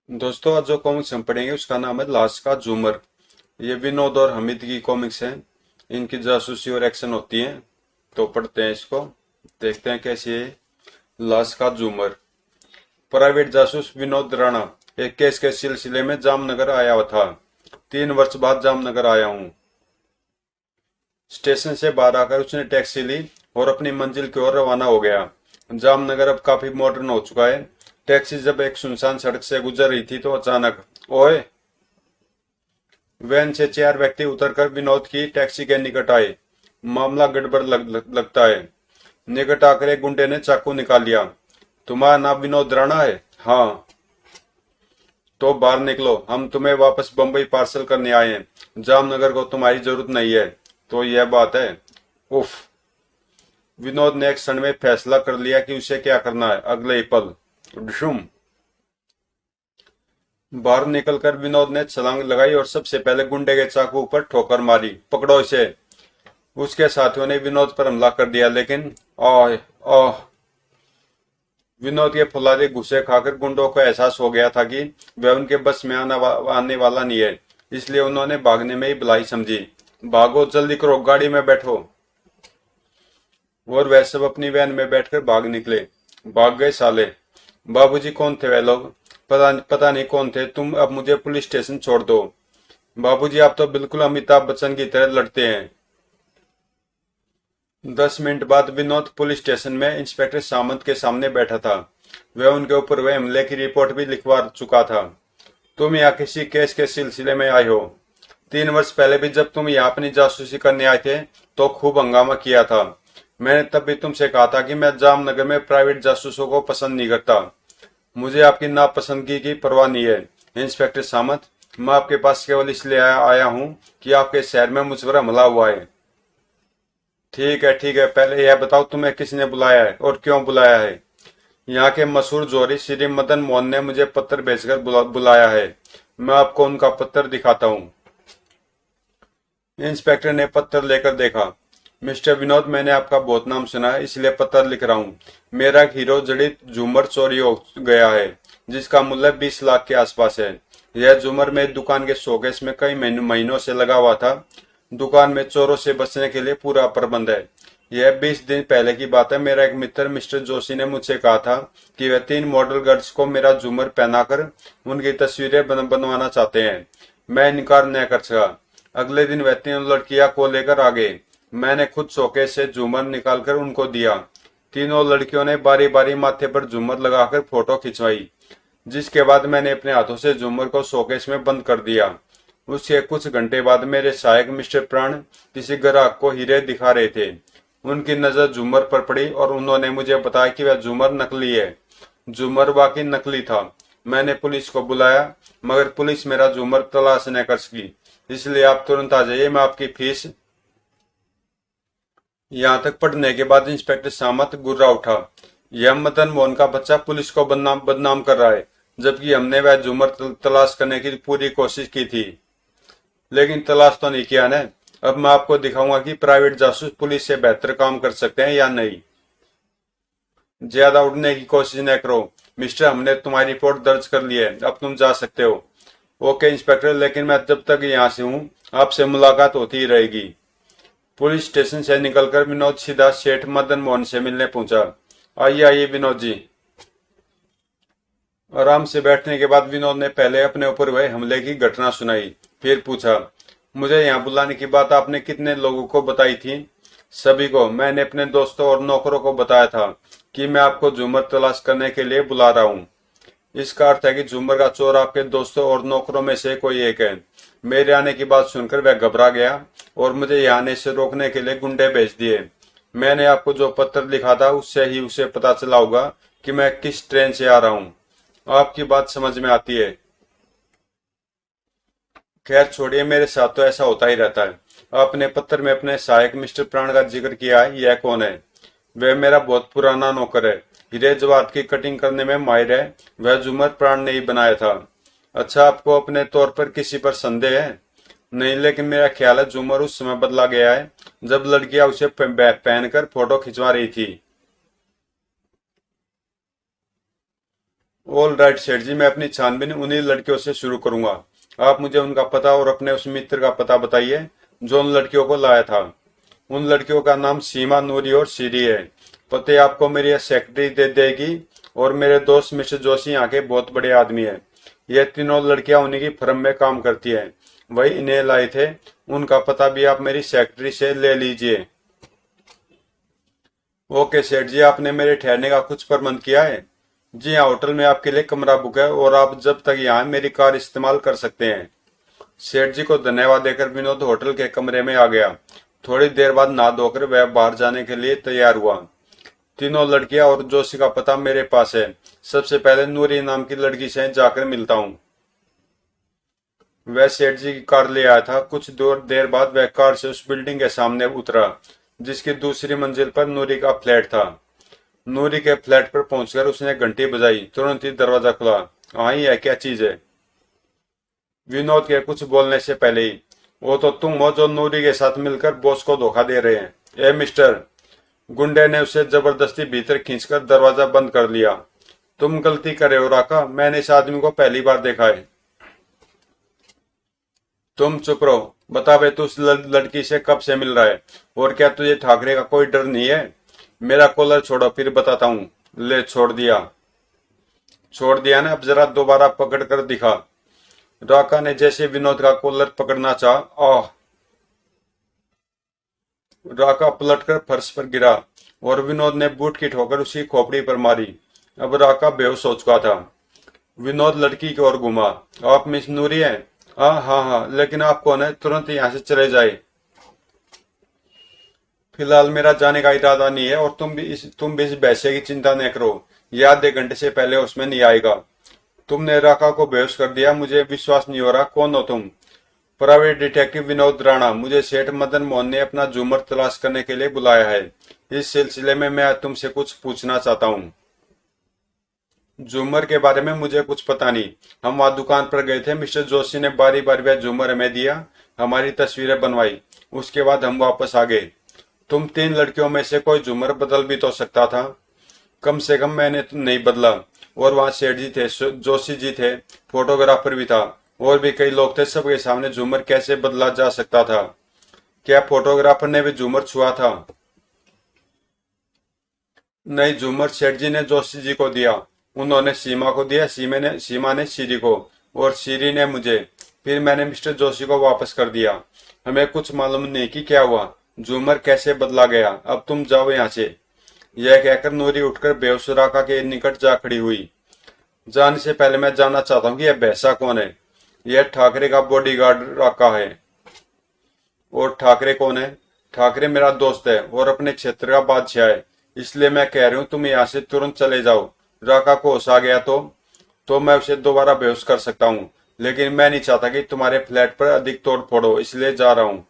दोस्तों, आज जो कॉमिक्स हम पढ़ेंगे उसका नाम है लाश का झूमर। ये विनोद और हमिद की कॉमिक्स हैं। इनकी जासूसी और एक्शन होती है। तो पढ़ते हैं इसको, देखते हैं कैसी है। लाश का झूमर। प्राइवेट जासूस विनोद राणा एक केस के सिलसिले में जामनगर आया हुआ था। 3 वर्ष बाद जामनगर आया हूँ। स्टेशन से बाहर आकर उसने टैक्सी ली और अपनी मंजिल की ओर रवाना हो गया। जामनगर अब काफी मॉडर्न हो चुका है। टैक्सी जब एक सुनसान सड़क से गुजर रही थी तो अचानक ओए, वैन से 4 व्यक्ति उतरकर विनोद की टैक्सी के निकट आए। मामला गड़बड़ लगता है। निकट आकर एक गुंडे ने चाकू निकाल लिया। तुम्हारा नाम विनोद राणा है? हाँ। तो बाहर निकलो, हम तुम्हें वापस बम्बई पार्सल करने आए हैं। जामनगर को तुम्हारी जरूरत नहीं है। तो यह बात है। उफ। विनोद ने एक क्षण में फैसला कर लिया कि उसे क्या करना है। अगले ही पल डुशुम। बाहर निकलकर विनोद ने छलांग लगाई और सबसे पहले गुंडे के चाकू पर ठोकर मारी। पकड़ो इसे। उसके साथियों ने विनोद पर हमला कर दिया, लेकिन आह आह, विनोद के फुलारे घुसे खाकर गुंडों को एहसास हो गया था कि वह उनके बस में आने वाला नहीं है। इसलिए उन्होंने भागने में ही भलाई समझी। भागो, जल्दी करो, गाड़ी में बैठो। और वह सब अपनी वैन में बैठकर भाग निकले। भाग गए साले। बाबूजी कौन थे वह लोग? पता नहीं कौन थे। तुम अब मुझे पुलिस स्टेशन छोड़ दो। बाबूजी, आप तो बिल्कुल अमिताभ बच्चन की तरह लड़ते हैं। 10 मिनट बाद विनोद पुलिस स्टेशन में इंस्पेक्टर सामंत के सामने बैठा था। वह उनके ऊपर हुए हमले की रिपोर्ट भी लिखवा चुका था। तुम यहाँ किसी केस के सिलसिले में आए हो? 3 वर्ष पहले भी जब तुम यहाँ अपनी जासूसी करने आए थे तो खूब हंगामा किया था। मैंने तब भी तुमसे कहा था कि मैं जामनगर में प्राइवेट जासूसों को पसंद नहीं करता। मुझे आपकी नापसंदगी की परवाह नहीं है इंस्पेक्टर सामंत। मैं आपके पास केवल इसलिए आया हूँ कि आपके शहर में मुझ पर हमला हुआ है। ठीक है ठीक है, पहले यह बताओ तुम्हें किसने बुलाया है और क्यों बुलाया है? यहाँ के मशहूर जोहरी श्री मदन मोहन ने मुझे पत्र भेजकर बुलाया है। मैं आपको उनका पत्र दिखाता हूँ। इंस्पेक्टर ने पत्र लेकर देखा। मिस्टर विनोद, मैंने आपका बहुत नाम सुना है, इसलिए पत्र लिख रहा हूँ। मेरा एक हीरो जड़ित झूमर चोरी हो गया है, जिसका मूल्य 20 लाख के आसपास है। यह झूमर मेरी दुकान के शोकेस में कई महीनों से लगा हुआ था। दुकान में चोरों से बचने के लिए पूरा प्रबंध है। यह 20 दिन पहले की बात है। मेरा एक मित्र मिस्टर जोशी ने मुझसे कहा था कि वह 3 मॉडल गर्ल्स को मेरा झूमर पहनाकर उनकी तस्वीरें बनवाना चाहते हैं। मैं इनकार न कर सका। अगले दिन वह 3 लड़कियां को लेकर आ गए। मैंने खुद शोकेस से झूमर निकालकर उनको दिया। तीनों लड़कियों ने बारी बारी माथे पर झूमर लगाकर फोटो खिंचवाई, जिसके बाद मैंने अपने हाथों से झूमर को शोकेस में बंद कर दिया। उसके कुछ घंटे बाद मेरे सहायक मिस्टर प्राण किसी ग्राहक को हीरे दिखा रहे थे। उनकी नजर झूमर पर पड़ी और उन्होंने मुझे बताया कि वह झूमर नकली है। झूमर वाकई नकली था। मैंने पुलिस को बुलाया, मगर पुलिस मेरा झूमर तलाश न कर सकी। इसलिए आप तुरंत आ जाइए, मैं आपकी फीस। यहाँ तक पढ़ने के बाद इंस्पेक्टर सामंत गुर्रा उठा। यह मदन मोहन का बच्चा पुलिस को बदनाम कर रहा है, जबकि हमने वह झूमर तलाश करने की पूरी कोशिश की थी। लेकिन तलाश तो नहीं किया ना। अब मैं आपको दिखाऊंगा कि प्राइवेट जासूस पुलिस से बेहतर काम कर सकते हैं या नहीं। ज्यादा उड़ने की कोशिश न करो मिस्टर, हमने तुम्हारी रिपोर्ट दर्ज कर ली है। अब तुम जा सकते हो। ओके इंस्पेक्टर, लेकिन मैं जब तक यहाँ से हूँ आपसे मुलाकात होती ही रहेगी। पुलिस स्टेशन से निकलकर विनोद सीधा सेठ मदन मोहन से मिलने पहुंचा। आइए आइए विनोद जी। आराम से बैठने के बाद विनोद ने पहले अपने ऊपर हुए हमले की घटना सुनाई। फिर पूछा, मुझे यहाँ बुलाने की बात आपने कितने लोगों को बताई थी? सभी को। मैंने अपने दोस्तों और नौकरों को बताया था कि मैं आपको झूमर तलाश करने के लिए बुला रहा हूँ। इसका अर्थ है कि झूमर का चोर आपके दोस्तों और नौकरों में से कोई एक है। मेरे आने की बात सुनकर वह घबरा गया और मुझे यहाँ आने से रोकने के लिए गुंडे भेज दिए। मैंने आपको जो पत्र लिखा था उससे ही उसे पता चला होगा कि मैं किस ट्रेन से आ रहा हूँ। आपकी बात समझ में आती है। खैर छोड़िए, मेरे साथ तो ऐसा होता ही रहता है। आपने पत्र में अपने सहायक मिस्टर प्राण का जिक्र किया है। यह कौन है? वह मेरा बहुत पुराना नौकर है। हीरे जवाहरात की कटिंग करने में माहिर है। वह झूमर प्राण ने ही बनाया था। अच्छा, आपको अपने तौर पर किसी पर संदेह है? नहीं, लेकिन मेरा ख्याल है झूमर उस समय बदला गया है जब लड़कियां उसे पहनकर फोटो खिंचवा रही थी। ऑल राइट सेठ जी, मैं अपनी छानबीन उन्हीं लड़कियों से शुरू करूंगा। आप मुझे उनका पता और अपने उस मित्र का पता बताइए जो उन लड़कियों को लाया था। उन लड़कियों का नाम सीमा, नूरी और सीरी है। पते आपको मेरी सेक्रेटरी दे देगी। और मेरे दोस्त मिस्टर जोशी यहाँ के बहुत बड़े आदमी है। ये तीनों लड़कियां उन्हीं की फर्म में काम करती हैं। वही इन्हें लाए थे। उनका पता भी आप मेरी सेक्रेटरी से ले लीजिए। ओके सेठ जी, आपने मेरे ठहरने का कुछ प्रबंध किया है? जी हाँ, होटल में आपके लिए कमरा बुक है और आप जब तक यहाँ मेरी कार इस्तेमाल कर सकते हैं। सेठ जी को धन्यवाद देकर विनोद होटल के कमरे में आ गया। थोड़ी देर बाद नहा धोकर वह बाहर जाने के लिए तैयार हुआ। तीनों लड़कियां और जोशी का पता मेरे पास है। सबसे पहले नूरी नाम की लड़की से जाकर मिलता हूँ। वह सेठ जी की कार ले आया था। कुछ देर बाद वह कार से उस बिल्डिंग के सामने उतरा जिसकी दूसरी मंजिल पर नूरी का फ्लैट था। नूरी के फ्लैट पर पहुंचकर उसने घंटी बजाई। तुरंत ही दरवाजा खुला। हाँ, ही है, क्या चीज है? विनोद के कुछ बोलने से पहले ही, वो तो तुम हो जो नूरी के साथ मिलकर बॉस को धोखा दे रहे हैं। ए मिस्टर, गुंडे ने उसे जबरदस्ती भीतर खींचकर दरवाजा बंद कर लिया। तुम गलती कर रहे हो राका, मैंने इस आदमी को पहली बार देखा है। तुम चुप रहो। बता बे, तू उस लड़की से कब से मिल रहा है? और क्या तुझे ठाकरे का कोई डर नहीं है? मेरा कॉलर छोड़ो, फिर बताता हूँ। ले, छोड़ दिया। छोड़ दिया ना, अब जरा दोबारा पकड़ कर दिखा। राका ने जैसे विनोद का कॉलर पकड़ना चाहा, आह! राका पलटकर फर्श पर गिरा और विनोद ने बूट की ठोकर उसकी खोपड़ी पर मारी। अब राका बेहोश हो चुका था। विनोद लड़की की ओर घूमा। आप मिस नूरी हैं? हाँ हाँ हाँ, लेकिन आप कौन है? तुरंत यहाँ से चले जाए। फिलहाल मेरा जाने का इरादा नहीं है और तुम भी इस पैसे की चिंता न करो। यह आधे घंटे से पहले उसमें नहीं आएगा। तुमने राका को बेहोश कर दिया। मुझे विश्वास नहीं हो रहा। कौन हो तुम? Private detective Vinod Rana. मुझे सेठ मदन मोहन ने अपना जूमर तलाश करने के लिए बुलाया है। इस सिलसिले में मैं तुमसे कुछ पूछना चाहता हूँ। झूमर के बारे में मुझे कुछ पता नहीं। हम वहाँ दुकान पर गए थे। मिस्टर जोशी ने बारी बारी वह झूमर हमें दिया, हमारी तस्वीरें बनवाई। उसके बाद हम वापस आ गए। तुम तीन लड़कियों में से कोई झूमर बदल भी तो सकता था। कम से कम मैंने तो नहीं बदला। और वहाँ सेठ जी थे, जोशी जी थे, फोटोग्राफर भी था, और भी कई लोग थे। सबके सामने झूमर कैसे बदला जा सकता था? क्या फोटोग्राफर ने भी झूमर छुआ था? नहीं, झूमर सेठ जी ने जोशी जी को दिया। उन्होंने सीमा को दिया। सीमा ने सीरी को, और सीरी ने मुझे। फिर मैंने मिस्टर जोशी को वापस कर दिया। हमें कुछ मालूम नहीं कि क्या हुआ, झूमर कैसे बदला गया। अब तुम जाओ यहाँ से। यह कहकर नूरी उठकर बेहोश राका के निकट जा खड़ी हुई। जाने से पहले मैं जानना चाहता हूँ कि यह भैंसा कौन है? यह ठाकरे का बॉडीगार्ड राका है। और ठाकरे कौन है? ठाकरे मेरा दोस्त है और अपने क्षेत्र का बादशाह है। इसलिए मैं कह रही हूँ तुम यहाँ से तुरंत चले जाओ। राका को होश आ गया तो मैं उसे दोबारा बेहोश कर सकता हूँ, लेकिन मैं नहीं चाहता कि तुम्हारे फ्लैट पर अधिक तोड़ फोड़ हो, इसलिए जा रहा हूँ।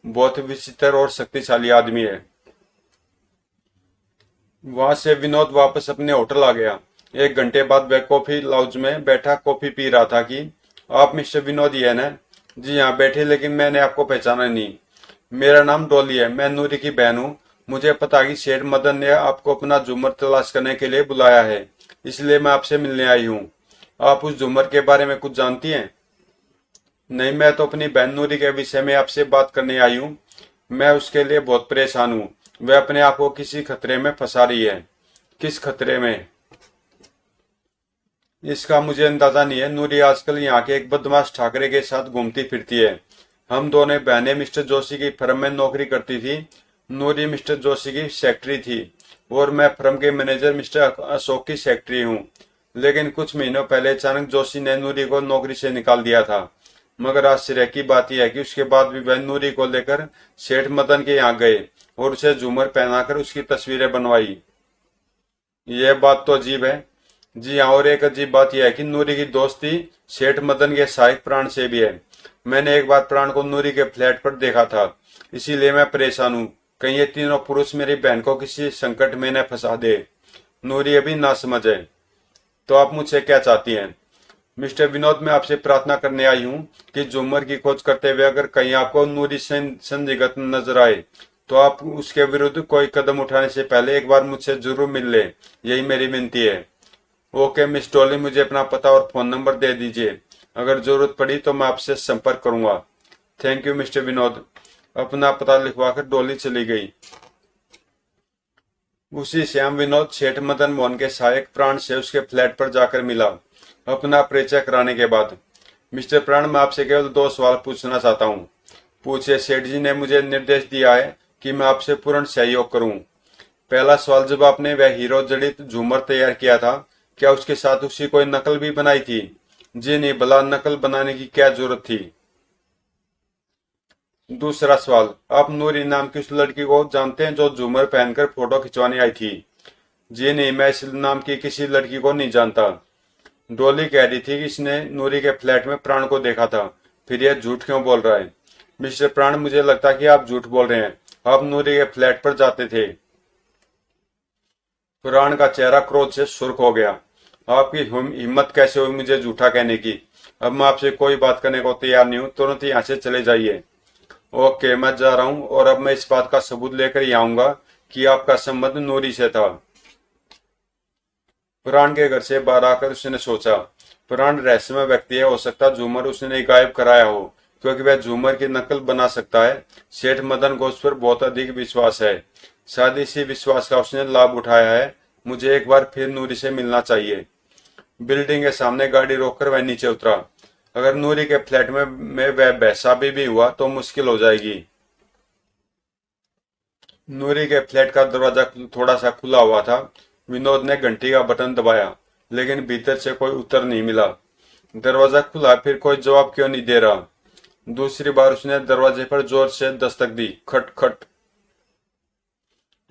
बहुत विचित्र और शक्तिशाली आदमी है। वहां से विनोद वापस अपने होटल आ गया। एक घंटे बाद वह कॉफी लाउंज में बैठा कॉफी पी रहा था कि आप मिस्टर विनोद ही है ना? जी हाँ, बैठे, लेकिन मैंने आपको पहचाना नहीं। मेरा नाम डॉली है, मैं नूरी की बहन हूँ। मुझे पता है कि शेठ मदन ने आपको अपना झूमर तलाश करने के लिए बुलाया है, इसलिए मैं आपसे मिलने आई हूँ। आप उस झूमर के बारे में कुछ जानती हैं? नहीं, मैं तो अपनी बहन नूरी के विषय में आपसे बात करने आई हूँ। मैं उसके लिए बहुत परेशान हूँ। वह अपने आप को किसी खतरे में फंसा रही है। किस खतरे में? इसका मुझे अंदाजा नहीं है। नूरी आजकल यहाँ के एक बदमाश ठाकरे के साथ घूमती फिरती है। हम दोनों बहनें मिस्टर जोशी की फर्म में नौकरी करती थी। नूरी मिस्टर जोशी की सेक्रेटरी थी और मैं फर्म के मैनेजर मिस्टर अशोक की सेक्रेटरी हूँ। लेकिन कुछ महीनों पहले अचानक जोशी ने नूरी को नौकरी से निकाल दिया था। मगर आश्चर्य की बात यह है कि उसके बाद भी वह नूरी को लेकर सेठ मदन के यहाँ गए और उसे झूमर पहनाकर उसकी तस्वीरें बनवाई। यह बात तो अजीब है। जी हाँ, और एक अजीब बात यह है कि नूरी की दोस्ती सेठ मदन के सहायक प्राण से भी है। मैंने एक बार प्राण को नूरी के फ्लैट पर देखा था, इसीलिए मैं परेशान हूँ। कहीं ये तीनों पुरुष मेरी बहन को किसी संकट में न फंसा दे। नूरी अभी ना समझ है। तो आप मुझसे क्या चाहती हैं? मिस्टर विनोद, मैं आपसे प्रार्थना करने आई हूँ कि झूमर की खोज करते हुए अगर कहीं आपको नूरी संदिग्ध नजर आए तो आप उसके विरुद्ध कोई कदम उठाने से पहले एक बार मुझसे जरूर मिल ले। यही मेरी विनती है। ओके मिस डॉली, मुझे अपना पता और फोन नंबर दे दीजिए। अगर जरूरत पड़ी तो मैं आपसे संपर्क करूंगा। Thank you mister Vinod. अपना पता लिखवाकर डॉली चली गई। उसी श्याम विनोद सेठ मदन मोहन के सहायक प्राण से उसके फ्लैट पर जाकर मिला। अपना परिचय कराने के बाद, मिस्टर प्राण, मैं आपसे केवल 2 सवाल पूछना चाहता हूँ। पूछे, सेठ जी ने मुझे निर्देश दिया है कि मैं आपसे पूर्ण सहयोग करूं। पहला सवाल, जब आपने वह हीरो जड़ित झूमर तैयार किया था, क्या उसके साथ उसकी कोई नकल भी बनाई थी? जी नहीं, भला नकल बनाने की क्या जरूरत थी? दूसरा सवाल, आप नूरी नाम की उस लड़की को जानते हैं जो झूमर पहनकर फोटो खिंचवाने आई थी? जी नहीं, मैं इस नाम की किसी लड़की को नहीं जानता। डॉली कह रही थी कि इसने नूरी के फ्लैट में प्राण को देखा था, फिर यह झूठ क्यों बोल रहा है? मिस्टर प्राण, मुझे लगता है कि आप झूठ बोल रहे हैं। आप नूरी के फ्लैट पर जाते थे। प्राण का चेहरा क्रोध से सुर्ख हो गया। आपकी हिम्मत कैसे हुई मुझे झूठा कहने की? अब मैं आपसे कोई बात करने को तैयार नहीं हूँ, तुरंत यहाँ से चले जाइए। ओके, मैं जा रहा हूँ और अब मैं इस बात का सबूत लेकर ही आऊंगा कि आपका संबंध नूरी से था। प्राण के घर से बाहर आकर उसने सोचा, प्राण रहस्यमय व्यक्ति है, हो सकता झूमर उसने गायब कराया हो, क्योंकि वह झूमर की नकल बना सकता है। सेठ मदन को उस पर बहुत अधिक विश्वास है। शायद इसी विश्वास का उसने लाभ उठाया है। मुझे एक बार फिर नूरी से मिलना चाहिए। बिल्डिंग के सामने गाड़ी रोककर वह नीचे उतरा। अगर नूरी के फ्लैट में वह बेसाबी भी हुआ तो मुश्किल हो जाएगी। नूरी के फ्लैट का दरवाजा थोड़ा सा खुला हुआ था। विनोद ने घंटी का बटन दबाया, लेकिन भीतर से कोई उत्तर नहीं मिला। दरवाजा खुला, फिर कोई जवाब क्यों नहीं दे रहा? दूसरी बार उसने दरवाजे पर जोर से दस्तक दी, खट खट।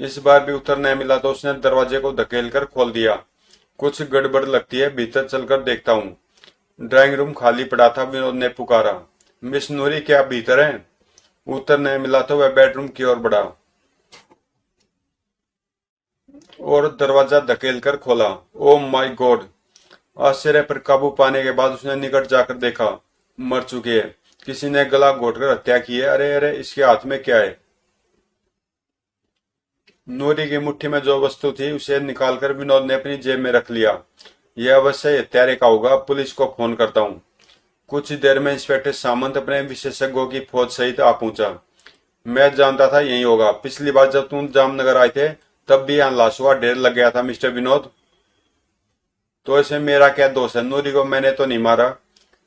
इस बार भी उत्तर नहीं मिला तो उसने दरवाजे को धकेलकर खोल दिया। कुछ गड़बड़ लगती है, भीतर चलकर देखता हूँ। ड्राइंग रूम खाली पड़ा था। विनोद ने पुकारा, मिस नूरी, क्या आप भीतर हैं? उत्तर नहीं मिला तो वह बेडरूम की ओर बढ़ा और दरवाजा धकेल कर खोला। Oh my God! आश्चर्य पर काबू पाने के बाद उसने निकट जाकर देखा। मर चुकी है। किसी ने गला घोटकर हत्या की है। अरे अरे, इसके हाथ में क्या है? नूरी की मुट्ठी में जो वस्तु थी उसे निकालकर विनोद ने अपनी जेब में रख लिया। यह अवश्य हत्यारे का होगा। पुलिस को फोन करता हूँ। कुछ ही देर में इंस्पेक्टर सामंत अपने विशेषज्ञों की फौज सहित आ पहुंचा। मैं जानता था यही होगा। पिछली बार जब तुम जामनगर आए थे तब भी यहाँ लाशों का ढेर लग गया था मिस्टर विनोद। तो इसमें मेरा क्या दोष है? नूरी को मैंने तो नहीं मारा।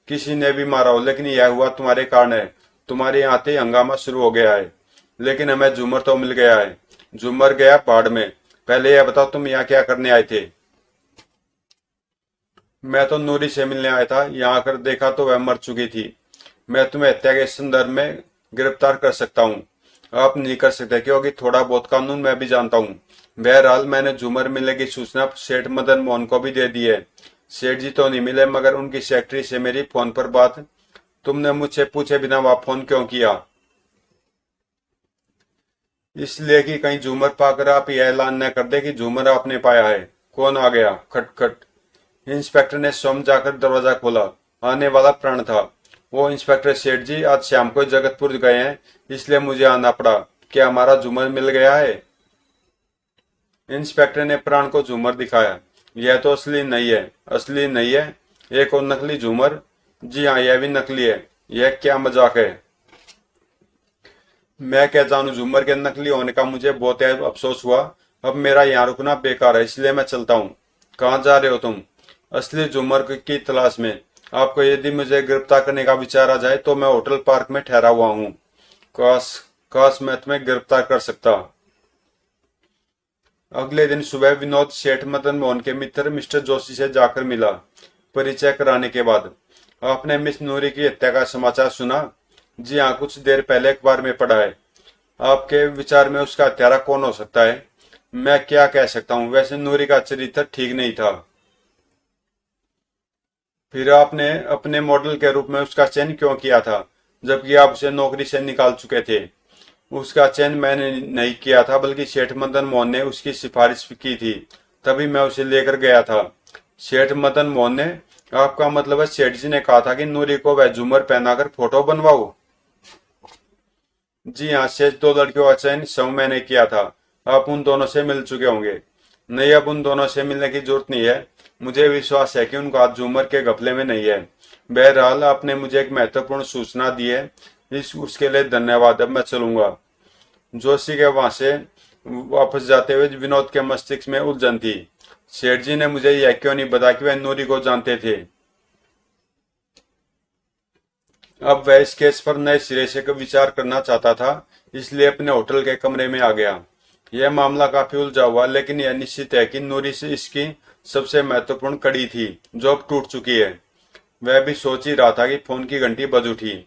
किसी ने भी मारा हो, लेकिन यह हुआ तुम्हारे कारण है। तुम्हारे यहाँ आते ही हंगामा शुरू हो गया है। लेकिन हमें झूमर तो मिल गया है। झूमर गया बाढ़ में। पहले यह बताओ, तुम यहाँ क्या करने आए थे? मैं तो नूरी से मिलने आया था। यहाँ आकर देखा तो वह मर चुकी थी। मैं तुम्हें हत्या के संदर्भ में गिरफ्तार कर सकता हूँ। आप नहीं कर सकते, क्योंकि थोड़ा बहुत कानून मैं भी जानता हूँ। बहरहाल, मैंने झूमर मिलने की सूचना सेठ मदन मोहन को भी दे दी है। सेठ जी तो नहीं मिले, मगर उनकी सेक्रेटरी से मेरी फोन पर बात। तुमने मुझसे पूछे बिना वहां फोन क्यों किया? इसलिए कि कहीं झूमर पाकर आप यह ऐलान न कर दे कि झूमर आपने पाया है। कौन आ गया? खटखट। इंस्पेक्टर ने स्वयं जाकर दरवाजा खोला। आने वाला प्राण था। वो, इंस्पेक्टर सेठ जी, आज शाम को जगतपुर गए हैं, इसलिए मुझे आना पड़ा। क्या हमारा झूमर मिल गया है? इंस्पेक्टर ने प्राण को झूमर दिखाया। यह तो असली नहीं है। असली नहीं है? एक और नकली झूमर? जी हाँ, यह भी नकली है। यह क्या मजाक है? मैं क्या जानू, झूमर के नकली होने का मुझे बहुत अफसोस हुआ। अब मेरा यहाँ रुकना बेकार है, इसलिए मैं चलता हूँ। कहाँ जा रहे हो तुम? असली झूमर की तलाश में। आपको यदि मुझे गिरफ्तार करने का विचार आ जाए तो मैं होटल पार्क में ठहरा हुआ हूँ। काश, काश मैं तुम्हें गिरफ्तार कर सकता। अगले दिन सुबह विनोद सेठ मदन मोहन के मित्र मिस्टर जोशी से जाकर मिला। परिचय कराने के बाद, आपने मिस नूरी की हत्या का समाचार सुना? जी हाँ, कुछ देर पहले अखबार में पढ़ा है। आपके विचार में उसका हत्यारा कौन हो सकता है? मैं क्या कह सकता हूँ, वैसे नूरी का चरित्र ठीक नहीं था। फिर आपने अपने मॉडल के रूप में उसका चयन क्यों किया था, जबकि आप उसे नौकरी से निकाल चुके थे? उसका चयन मैंने नहीं किया था, बल्कि सेठ मदन मोहन ने उसकी सिफारिश की थी, तभी मैं उसे लेकर गया था। सेठ मदन मोहन ने? आपका मतलब है सेठ जी ने कहा था कि नूरी को वह झूमर पहनाकर फोटो बनवाओ? जी हाँ, शेष 2 लड़कियों का चयन स्वयं मैंने किया था। आप उन दोनों से मिल चुके होंगे। नहीं, अब उन दोनों से मिलने की जरूरत नहीं है। मुझे विश्वास है कि उनका हाथ झूमर के घपले में नहीं है। बहरहाल आपने मुझे एक महत्वपूर्ण सूचना दी है, उसके लिए धन्यवाद। अब मैं चलूंगा। जोशी के वहां से वापस जाते हुए विनोद के मस्तिष्क में उलझन थी। सेठ जी ने मुझे यह क्यों नहीं बताया कि वह नूरी को जानते थे। अब वह इस केस पर नए सिरे से विचार करना चाहता था, इसलिए अपने होटल के कमरे में आ गया। यह मामला काफी उलझा हुआ, लेकिन यह निश्चित है कि नूरी से इसकी सबसे महत्वपूर्ण कड़ी थी, जो अब टूट चुकी है। वह भी सोच ही रहा था कि फोन की घंटी बज उठी।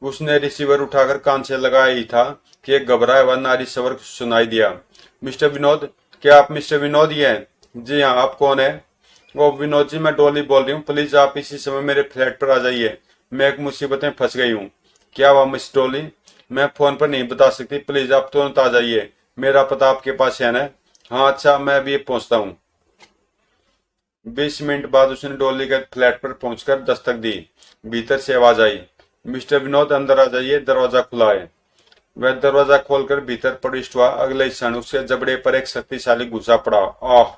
उसने रिसीवर उठाकर कान से लगाया ही था कि एक घबराया हुआ नारी स्वर सुनाई दिया। मिस्टर विनोद, क्या आप मिस्टर विनोद ही हैं? जी हाँ, आप कौन है? वो विनोद जी, मैं डॉली बोल रही हूँ। प्लीज आप इसी समय मेरे फ्लैट पर आ जाइए, मैं एक मुसीबत में फंस गई हूँ। क्या हुआ मिस डॉली? मैं फोन पर नहीं बता सकती, प्लीज आप तुरंत आ जाइए। मेरा पता आपके पास है ना? हाँ अच्छा, मैं अभी पहुंचता हूँ। 20 मिनट बाद उसने डॉली के फ्लैट पर पहुंचकर दस्तक दी। भीतर से आवाज आई, मिस्टर विनोद अंदर आ जाइए, दरवाजा खुला है। वह दरवाजा खोलकर भीतर प्रविष्ट हुआ। अगले क्षण उसके जबड़े पर एक शक्तिशाली घुसा पड़ा। आह!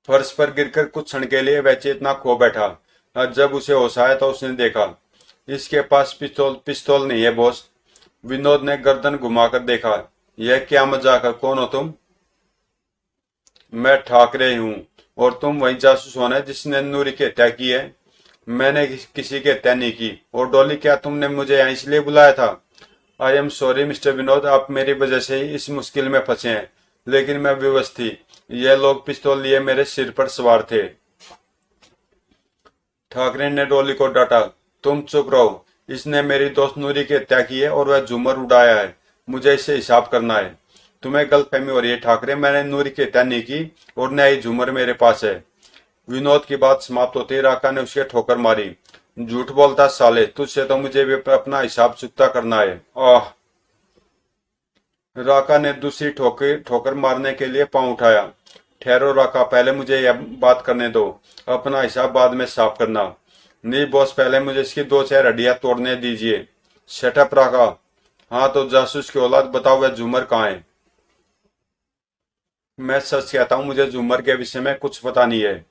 फर्श पर गिरकर कुछ क्षण के लिए वह चेतना खो बैठा। जब उसे होश आया तो उसने देखा, इसके पास पिस्तौल पिस्तौल नहीं है बॉस। विनोद ने गर्दन घुमाकर देखा। यह क्या मजाक है? कौन हो तुम? मैं ठाकरे हूँ। और तुम वही जासूस होना जिसने नूरी की हत्या की है? मैंने किसी की हत्या नहीं की। और डॉली, क्या तुमने मुझे यहाँ इसलिए बुलाया था? I am sorry mister Vinod, आप मेरी वजह से ही इस मुश्किल में फंसे हैं, लेकिन मैं विवश थी। यह लोग पिस्तौल लिए मेरे सिर पर सवार थे। ठाकरे ने डॉली को डांटा। तुम चुप रहो। इसने मेरी दोस्त नूरी की हत्या की है और वह झूमर उड़ाया है। मुझे इससे हिसाब करना है। तुम्हें गलतफहमी हो रही है ठाकरे, मैंने नूरी की हत्या नहीं की और न ही झूमर मेरे पास है। विनोद की बात समाप्त होते ही राका ने उसे ठोकर मारी। झूठ बोलता साले, तुझसे तो मुझे भी अपना हिसाब चुकता करना है। आह! राका ने दूसरी ठोकर मारने के लिए पांव उठाया। ठहरो राका, पहले मुझे यह बात करने दो। अपना हिसाब बाद में साफ करना। नहीं बॉस, पहले मुझे इसकी 2-4 हड्डियां तोड़ने दीजिए। शटअप राका। हाँ तो जासूस की औलाद, बताओ वह झूमर कहाँ है? मैं सच कहता हूँ, मुझे झूमर के विषय में कुछ पता नहीं है।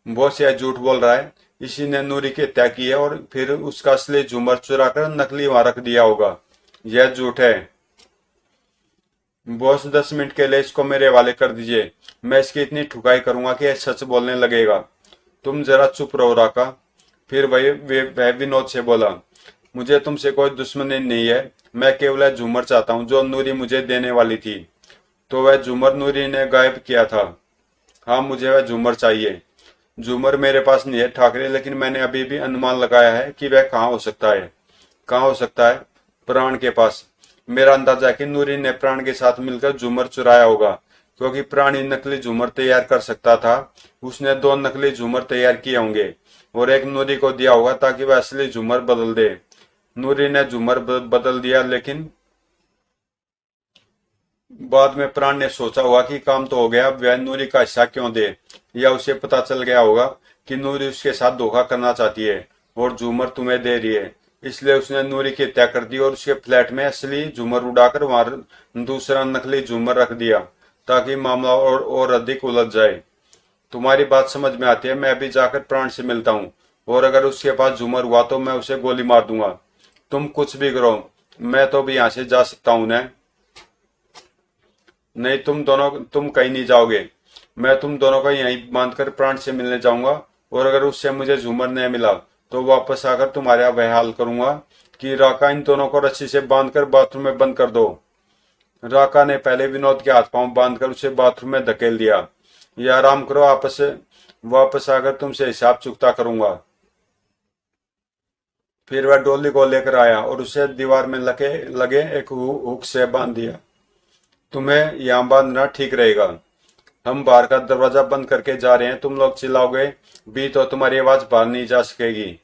बॉस यह झूठ बोल रहा है। इसी ने नूरी की हत्या की है और फिर उसका असली झूमर चुरा कर नकली वहां रख दिया होगा। यह झूठ है। बॉस 10 मिनट के लिए इसको मेरे हवाले कर दीजिए। मैं इसकी इतनी ठुकाई करूंगा कि यह सच बोलने लगेगा। तुम जरा चुप रहो राका। फिर वह विनोद से बोला, मुझे तुमसे कोई दुश्मनी नहीं है। मैं केवल झूमर चाहता हूँ जो नूरी मुझे देने वाली थी। तो वह झूमर नूरी ने गायब किया था? हाँ, मुझे वह झूमर चाहिए। झूमर मेरे पास नहीं है ठाकरे, लेकिन मैंने अभी भी अनुमान लगाया है कि वह कहाँ हो सकता है। कहाँ हो सकता है? प्राण के पास। मेरा अंदाजा है कि नूरी ने प्राण के साथ मिलकर झूमर चुराया होगा, क्योंकि प्राण ही नकली झूमर तैयार कर सकता था। उसने 2 नकली झूमर तैयार किए होंगे और एक नूरी को दिया होगा ताकि वह असली झूमर बदल दे। नूरी ने झूमर बदल दिया, लेकिन बाद में प्राण ने सोचा होगा कि काम तो हो गया, अब वह नूरी का हिस्सा क्यों दे। या उसे पता चल गया होगा कि नूरी उसके साथ धोखा करना चाहती है और झूमर तुम्हें दे रही है, इसलिए उसने नूरी की हत्या कर दी और उसके फ्लैट में असली झूमर उड़ाकर वहां दूसरा नकली झूमर रख दिया, ताकि मामला और अधिक उलझ जाए। तुम्हारी बात समझ में आती है। मैं अभी जाकर प्राण से मिलता हूँ, और अगर उसके पास झूमर हुआ तो मैं उसे गोली मार दूंगा। तुम कुछ भी करो, मैं तो भी यहाँ से जा सकता हूँ ना? नहीं, तुम कहीं नहीं जाओगे। मैं तुम दोनों को यहीं बांधकर प्राण से मिलने जाऊंगा, और अगर उससे मुझे झूमर नहीं मिला तो वापस आकर तुम्हारा वह हाल करूंगा कि राका, इन दोनों को रस्सी से बांधकर बाथरूम में बंद कर दो। राका ने पहले विनोद के हाथ पांव बांधकर उसे बाथरूम में धकेल दिया। ये आराम करो, आपस वापस आकर तुमसे हिसाब चुकता करूंगा। फिर वह डोली को लेकर आया और उसे दीवार में लगे एक हुक से बांध दिया। तुम्हें यहाँ बांधना ठीक रहेगा। हम बाहर का दरवाजा बंद करके जा रहे हैं। तुम लोग चिल्लाओगे भी तो तुम्हारी आवाज बाहर नहीं जा सकेगी।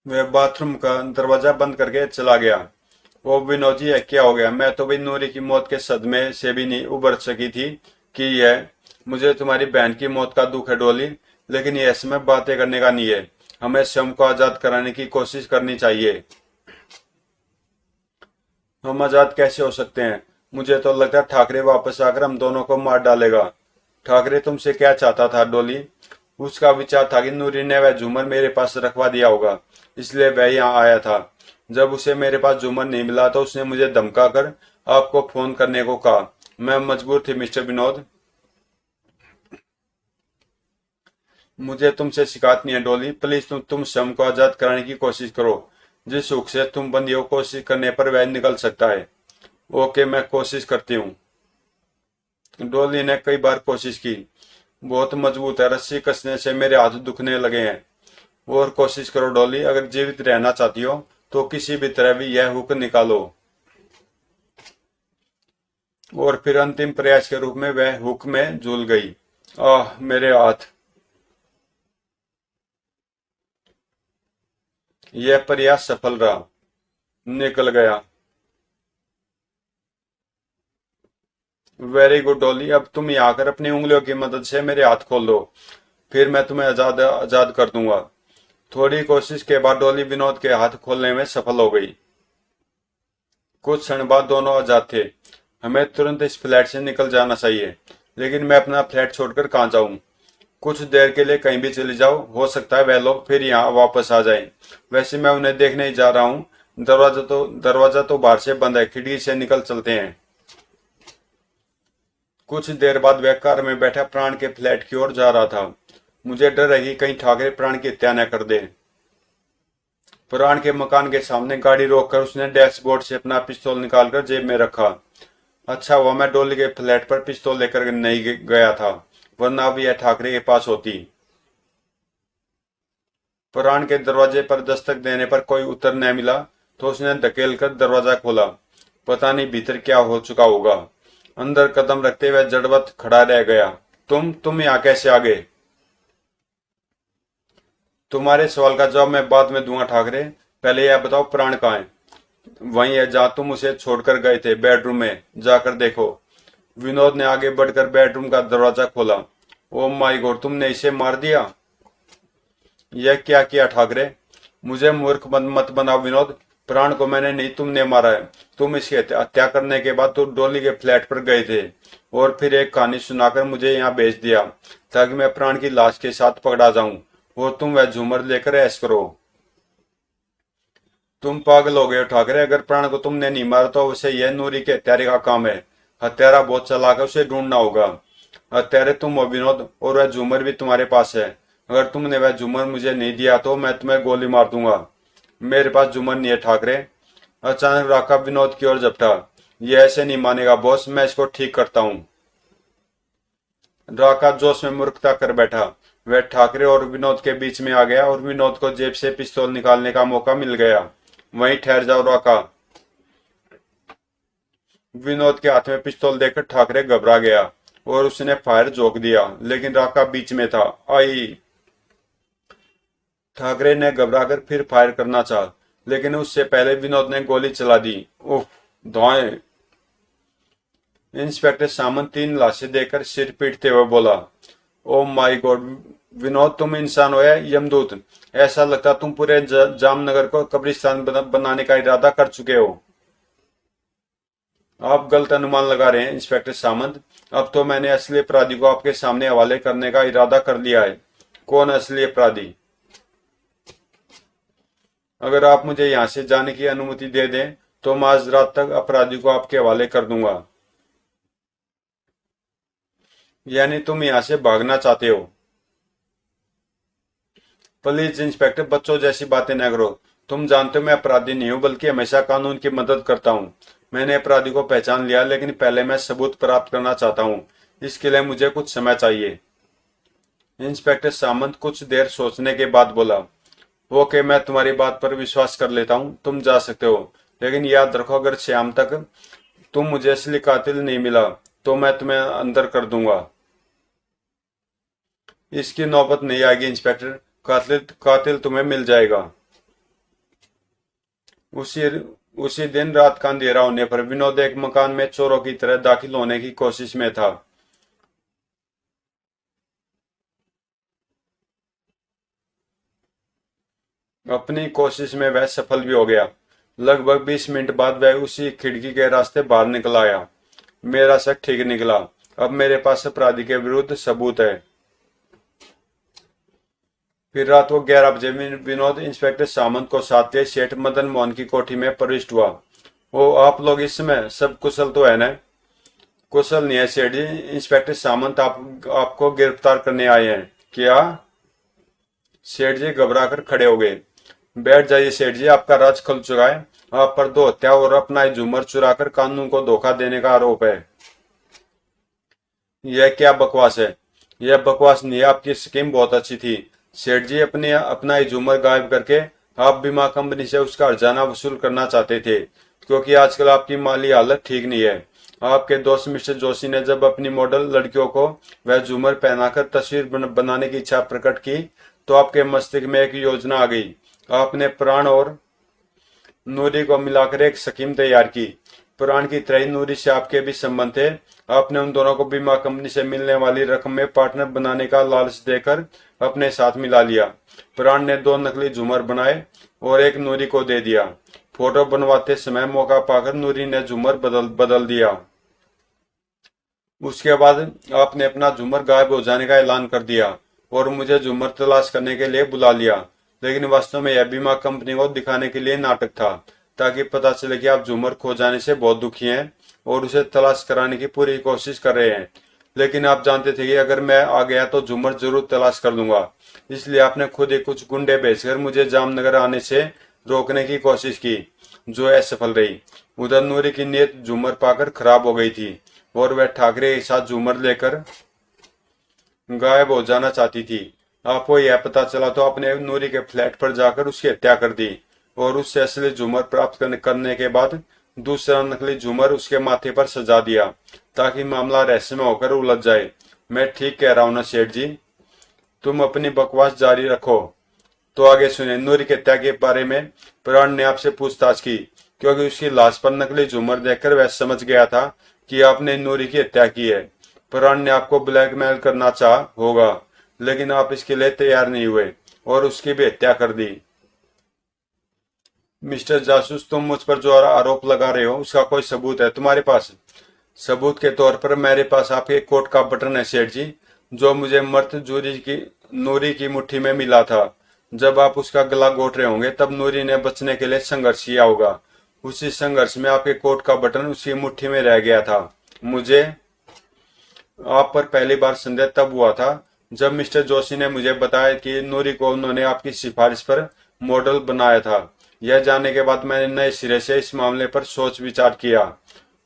वह बाथरूम का दरवाजा बंद करके चला गया। वो विनोद जी, क्या हो गया? मैं तो भाई नूरी की मौत के सदमे से भी नहीं उबर सकी थी कि यह मुझे तुम्हारी बहन की मौत का दुख है डोली, लेकिन यह समय बातें करने का नहीं है। हमें स्वयं को आजाद कराने की कोशिश करनी चाहिए। हम आजाद कैसे हो सकते हैं? मुझे तो लगता है ठाकरे वापस आकर हम दोनों को मार डालेगा। ठाकरे तुमसे क्या चाहता था डोली? उसका विचार था कि नूरी ने वह झूमर मेरे पास रखवा दिया होगा, इसलिए वह यहाँ आया था। जब उसे मेरे पास झूमर नहीं मिला तो उसने मुझे धमका कर आपको फोन करने को कहा। मैं मजबूर थी मिस्टर विनोद। मुझे तुमसे शिकायत नहीं है डोली, प्लीज तुम स्वयं को आजाद कराने की कोशिश करो। जिस हुक से तुम बंदी हो, कोशिश करने पर वह निकल सकता है। ओके, मैं कोशिश करती हूँ। डोली ने कई बार कोशिश की। बहुत मजबूत है, रस्सी कसने से मेरे हाथ दुखने लगे हैं। और कोशिश करो डोली, अगर जीवित रहना चाहती हो तो किसी भी तरह भी यह हुक निकालो। और फिर अंतिम प्रयास के रूप में वह हुक में झूल गई। आह, मेरे हाथ। यह प्रयास सफल रहा, निकल गया। वेरी गुड डॉली, अब तुम यहाँ आकर अपनी उंगलियों की मदद से मेरे हाथ खोल दो, फिर मैं तुम्हें आजाद आजाद कर दूंगा। थोड़ी कोशिश के बाद डॉली विनोद के हाथ खोलने में सफल हो गई। कुछ क्षण बाद दोनों आजाद थे। हमें तुरंत इस फ्लैट से निकल जाना चाहिए, लेकिन मैं अपना फ्लैट छोड़कर कहाँ जाऊं? कुछ देर के लिए कहीं भी चले जाओ, हो सकता है वह लोग फिर यहाँ वापस आ जाएं। वैसे मैं उन्हें देखने ही जा रहा हूँ। दरवाजा तो बाहर से बंद है, खिड़की से निकल चलते हैं। कुछ देर बाद वह कार में बैठा प्राण के फ्लैट की ओर जा रहा था। मुझे डर है कि कहीं ठाकरे प्राण की हत्या न कर दे। प्राण के मकान के सामने गाड़ी रोककर उसने डैशबोर्ड से अपना पिस्तौल निकालकर जेब में रखा। अच्छा हुआ मैं डोली के फ्लैट पर पिस्तौल लेकर नहीं गया था, वरना अब यह ठाकरे के पास होती। प्राण के दरवाजे पर दस्तक देने पर कोई उत्तर न मिला तो उसने धकेल कर दरवाजा खोला। पता नहीं भीतर क्या हो चुका होगा। अंदर कदम रखते हुए जड़वत खड़ा रह गया। तुम यहाँ कैसे आ गए? तुम्हारे सवाल का जवाब मैं बाद में दूंगा ठाकरे। पहले यह बताओ प्राण कहाँ है? वही है जहाँ तुम उसे छोड़कर गए थे, बेडरूम में जाकर देखो। विनोद ने आगे बढ़कर बेडरूम का दरवाजा खोला। ओ माय गॉड, तुमने इसे मार दिया? यह क्या किया ठाकरे? मुझे मूर्ख मत बनाओ विनोद। प्राण को मैंने नहीं, तुमने मारा है। तुम इसकी हत्या करने के बाद तो डोली के फ्लैट पर गए थे और फिर एक कहानी सुनाकर मुझे यहाँ भेज दिया ताकि मैं प्राण की लाश के साथ पकड़ा जाऊं और तुम वह झूमर लेकर ऐश करो। तुम पागल हो गए हो ठाकरे। अगर प्राण को तुमने नहीं मारा तो उसे यह नूरी के हत्यारे का काम है। हत्यारा बहुत चालाक है, उसे ढूंढना होगा। हत्यारे तुम हो विनोद, और वह झूमर भी तुम्हारे पास है। अगर तुमने वह झूमर मुझे नहीं दिया तो मैं तुम्हें गोली मार दूंगा। मेरे पास झूमर नहीं है ठाकरे। अचानक राका विनोद की ओर झपटा। यह ऐसे नहीं मानेगा बॉस, मैं इसको ठीक करता हूँ। राका जोश में मूर्खता कर बैठा। वह ठाकरे और विनोद के बीच में आ गया और विनोद को जेब से पिस्तौल निकालने का मौका मिल गया। वहीं ठहर जाओ राका। विनोद के हाथ में पिस्तौल देखकर ठाकरे घबरा गया और उसने फायर झोंक दिया, लेकिन राका बीच में था। आई। ठाकरे ने घबराकर फिर फायर करना चाहा, लेकिन उससे पहले विनोद ने गोली चला दी। उफ! धौएं! इंस्पेक्टर सामंत तीन लाशें देखकर सिर पीटते हुए बोला। ओ माय गॉड विनोद, तुम इंसान हो या यमदूत? ऐसा लगता तुम पूरे जामनगर को कब्रिस्तान बनाने का इरादा कर चुके हो। आप गलत अनुमान लगा रहे हैं इंस्पेक्टर सामंत। अब तो मैंने असली अपराधी को आपके सामने हवाले करने का इरादा कर लिया है। कौन असली अपराधी? अगर आप मुझे यहाँ से जाने की अनुमति दे दें तो मैं आज रात तक अपराधी को आपके हवाले कर दूंगा। यानी तुम यहाँ से भागना चाहते हो? प्लीज इंस्पेक्टर, बच्चों जैसी बातें न करो। तुम जानते हो मैं अपराधी नहीं हूँ, बल्कि हमेशा कानून की मदद करता हूँ। मैंने अपराधी को पहचान लिया, लेकिन पहले मैं सबूत प्राप्त करना चाहता हूँ। इसके लिए मुझे कुछ समय चाहिए। इंस्पेक्टर सामंत कुछ देर सोचने के बाद बोला। ओके, मैं तुम्हारी बात पर विश्वास कर लेता हूँ, तुम जा सकते हो। लेकिन याद रखो, अगर शाम तक तुम मुझे असली कातिल नहीं मिला तो मैं तुम्हें अंदर कर दूंगा। इसकी नौबत नहीं आएगी इंस्पेक्टर। कातिल कातिल तुम्हें मिल जाएगा। उसी उसी दिन रात का अंधेरा होने पर विनोद एक मकान में चोरों की तरह दाखिल होने की कोशिश में था। अपनी कोशिश में वह सफल भी हो गया। लगभग 20 मिनट बाद वह उसी खिड़की के रास्ते बाहर निकल आया। मेरा शक ठीक निकला। अब मेरे पास अपराधी के विरुद्ध सबूत है। फिर रात को 11 बजे विनोद इंस्पेक्टर सामंत को साथ ले सेठ मदन मोहन की कोठी में प्रविष्ट हुआ। ओ, आप लोग इस समय सब कुशल तो है ना? कुशल नहीं है सेठ जी, इंस्पेक्टर सामंत आपको गिरफ्तार करने आए हैं। क्या? सेठ जी घबरा कर खड़े हो गए। बैठ जाइए सेठ जी, आपका राज खुल चुका है। आप पर 2 हत्या और अपना झूमर चुराकर कानून को धोखा देने का आरोप है। यह क्या बकवास है? यह बकवास नहीं है, आपकी स्कीम बहुत अच्छी थी। सेठ जी अपना ही झूमर गायब करके आप बीमा कंपनी से उसका हर्जाना वसूल करना चाहते थे, क्योंकि आजकल आपकी माली हालत ठीक नहीं है। आपके दोस्त मिस्टर जोशी ने जब अपनी मॉडल लड़कियों को वह झूमर पहनाकर तस्वीर बनाने की इच्छा प्रकट की, तो आपके मस्तिष्क में एक योजना आ गई। आपने प्राण और नूरी को मिलाकर एक स्कीम तैयार की। प्राण की तरह नूरी से आपके भी संबंध थे। आपने उन दोनों को बीमा कंपनी से मिलने वाली रकम में पार्टनर बनाने का लालच देकर अपने साथ मिला लिया। प्राण ने 2 नकली झूमर बनाए और एक नूरी को दे दिया। फोटो बनवाते समय मौका पाकर नूरी ने झूमर बदल बदल दिया। उसके बाद आपने अपना झूमर गायब हो जाने का ऐलान कर दिया और मुझे झूमर तलाश करने के लिए बुला लिया। लेकिन वास्तव में यह बीमा कंपनी को दिखाने के लिए नाटक था, ताकि पता चले कि आप झूमर खो जाने से बहुत दुखी हैं और उसे तलाश कराने की पूरी कोशिश कर रहे हैं। लेकिन आप जानते थे कि अगर मैं आ गया तो झूमर जरूर तलाश कर दूंगा। इसलिए आपने खुद ही कुछ गुंडे भेजकर मुझे जामनगर आने से रोकने की कोशिश की, जो असफल रही। उधर नूरी की नीयत झूमर पाकर खराब हो गई थी और वह ठाकरे के साथ झूमर लेकर गायब हो जाना चाहती थी। आपको यह पता चला तो आपने नूरी के फ्लैट पर जाकर उसकी हत्या कर दी और उससे असली झूमर प्राप्त करने के बाद दूसरा नकली झूमर उसके माथे पर सजा दिया, ताकि मामला रहस्यमय होकर उलझ जाए। मैं ठीक कह रहा हूं ना सेठ जी? तुम अपनी बकवास जारी रखो। तो आगे सुने। नूरी की हत्या के बारे में प्राण ने आपसे पूछताछ की, क्योंकि उसकी लाश पर नकली झूमर देखकर वह समझ गया था कि आपने नूरी की हत्या की है। प्राण ने आपको ब्लैकमेल करना चाहा होगा, लेकिन आप इसके लिए तैयार नहीं हुए और उसकी भी हत्या कर दी। मिस्टर जासूस, तुम मुझ पर जो आरोप लगा रहे हो उसका कोई सबूत है तुम्हारे पास? सबूत के तौर पर मेरे पास आपके कोट का बटन है सेठ जी, जो मुझे मर्द नूरी की मुट्ठी में मिला था। जब आप उसका गला घोट रहे होंगे तब नूरी ने बचने के लिए संघर्ष किया होगा। उसी संघर्ष में आपके कोट का बटन उसकी मुट्ठी में रह गया था। मुझे आप पर पहली बार संदेह तब हुआ था जब मिस्टर जोशी ने मुझे बताया कि नूरी को उन्होंने आपकी सिफारिश पर मॉडल बनाया था। यह जानने के बाद मैंने नए सिरे से इस मामले पर सोच विचार किया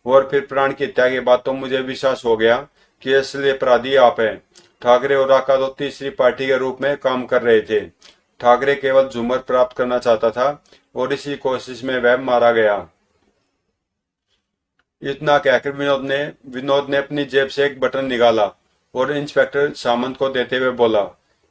और फिर प्राण की हत्या के बाद तो मुझे विश्वास हो गया कि असली अपराधी आप हैं। ठाकरे और राका तो तीसरी पार्टी के रूप में काम कर रहे थे। ठाकरे केवल झूमर प्राप्त करना चाहता था और इसी कोशिश में वह मारा गया। इतना कहकर विनोद ने अपनी जेब से एक बटन निकाला और इंस्पेक्टर सामंत को देते हुए बोला,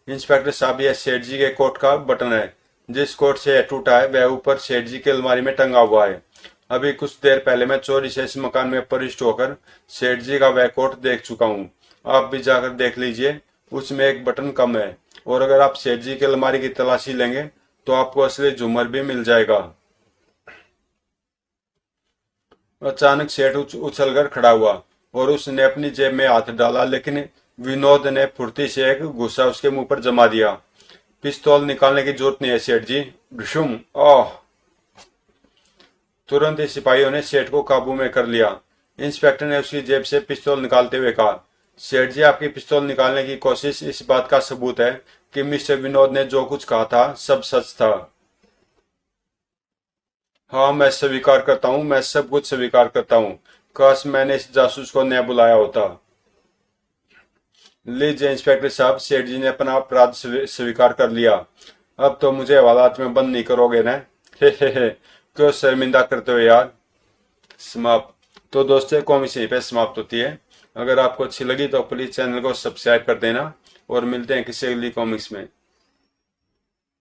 इंस्पेक्टर साहब, यह सेठ जी के कोट का बटन है। जिस कोट से यह टूटा है वह ऊपर सेठ जी की अलमारी में टंगा हुआ है। अभी कुछ देर पहले मैं चोरी से इस मकान में प्रविष्ट होकर सेठ जी का वह कोट देख चुका हूँ। आप भी जाकर देख लीजिए, उसमें एक बटन कम है। और अगर आप सेठ जी की अलमारी की तलाशी लेंगे तो आपको असली झूमर भी मिल जाएगा। अचानक सेठ उछलकर खड़ा हुआ और उसने अपनी जेब में हाथ डाला, लेकिन विनोद ने फुर्ती से एक गुस्सा उसके मुंह पर जमा दिया। पिस्तौल निकालने की जरूरत नहीं है सेठ जी। भुशुम! ओह! तुरंत ही सिपाहियों ने सेठ को काबू में कर लिया। इंस्पेक्टर ने उसकी जेब से पिस्तौल निकालते हुए कहा, सेठ जी, आपकी पिस्तौल निकालने की कोशिश इस बात का सबूत है कि मिस्टर विनोद ने जो कुछ कहा था सब सच था। हाँ, मैं स्वीकार करता हूँ, मैं सब कुछ स्वीकार करता हूँ। काश मैंने इस जासूस को न बुलाया होता। लीजिए इंस्पेक्टर साहब, सेठ जी ने अपना अपराध स्वीकार कर लिया। अब तो मुझे हवालात में बंद नहीं करोगे ना? हे, क्यों शर्मिंदा करते हो यार? समाप्त। तो दोस्तों, कॉमिक्स यहीं पे समाप्त होती है। अगर आपको अच्छी लगी तो प्लीज चैनल को सब्सक्राइब कर देना और मिलते हैं किसी अगली कॉमिक्स में।